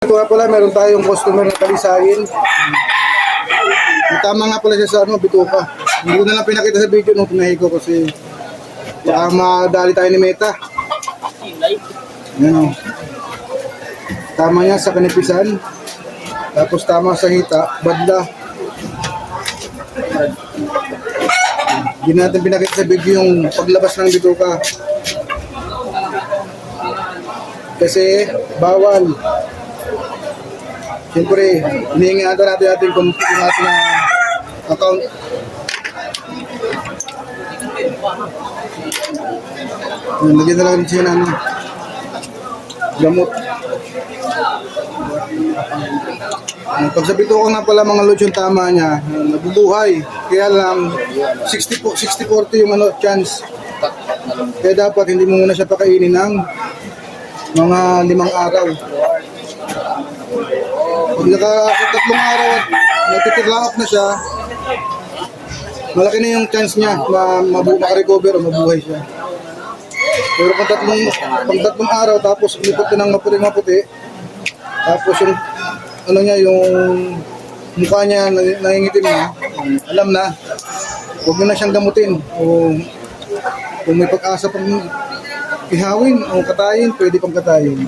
Ito nga pala, meron tayong customer na kalisayin. Tama nga pala siya sa bituka. Hindi ko na lang pinakita sa video nung tinahi ko kasi baka madali tayo ni Meta. Yan o. Tama niya sa kanipisan. Tapos tama sa hita, badla. Hindi natin pinakita sa video yung paglabas ng bituka. Kasi bawal. Siyempre, hinihingihan natin kung yung ating account. Lagyan na lang siya ng gamot. Pag sa bituka nga pala mga lods yung tama niya, nabubuhay. Kaya lang 60-40 yung chance. Kaya dapat hindi mo muna siya pakainin ng mga 5 araw. Pag naka-3 araw at nagtitirlaak na siya, malaki na yung chance niya na makarecover o mabuhay siya. Pero pag 3 araw tapos umipot na ng maputi, tapos yung yung mukha niya nangingitim na, alam na, huwag mo na siyang gamutin. O kung may pag-asa pang ihawin o katayin, pwede pang katayin.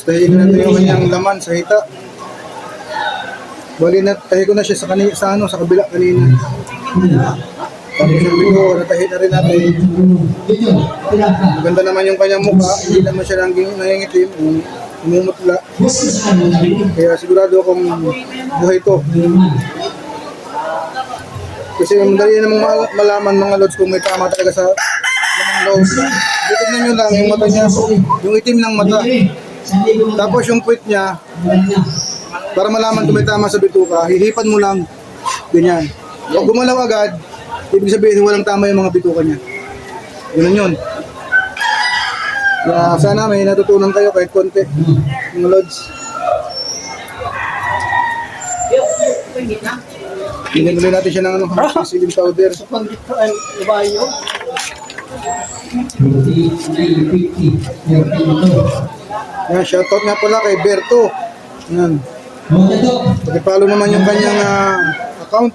Tahiin natin yung kanyang laman sa hita. Bali na, tahi ko na siya sa kabila kanina. Tapos yung video, natahi na rin natin. Maganda naman yung kanyang mukha, hindi naman siya nangingitim, umumutla. Kaya sigurado akong buhay ito. Kasi madali namang malaman mga lods kung may tama talaga sa lamang loob. Tignan nyo lang yung mata niya, yung itim ng mata. Tapos yung puwit niya, para malaman kung may tama sa bituka, hihipan mo lang, ganyan. Pag gumalaw agad, ibig sabihin walang tama yung mga bituka niya. Ganun yun. Kaya sana may natutunan kayo kahit konti, mga lods. Bigyan ulit natin siya ng siling powder. Yan, shoutout nga pala kay Berto. Yan. Pag-follow naman yung kanyang account.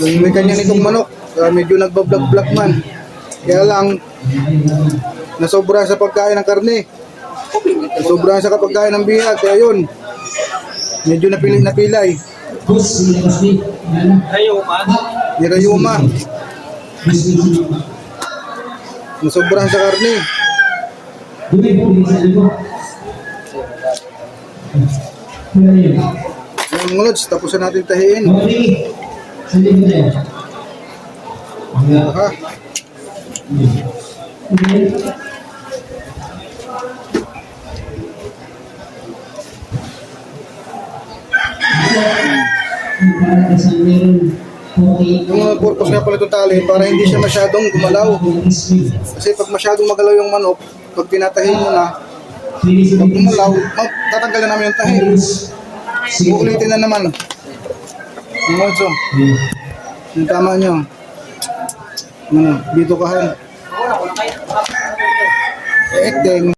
Yung may kanya nitong manok, medyo nagbablog-vlog man. Kaya lang, nasobra sa pagkain ng karne. Nasobra sa pagkain ng bihag. Kaya yun, medyo napilay. Nirayuma. Nasobrahan sa karne. Yan mga lods, tapos na natin tahiin. Yung purpose nga pala itong tali para hindi siya masyadong gumalaw. Kasi pag masyadong magalaw yung manok, pag pinatahin mo na, pag gumalaw, tatanggal na namin yung tahi. Uulitin na naman. Yung modso. Yung tama nyo. Dito kahan. Eteng.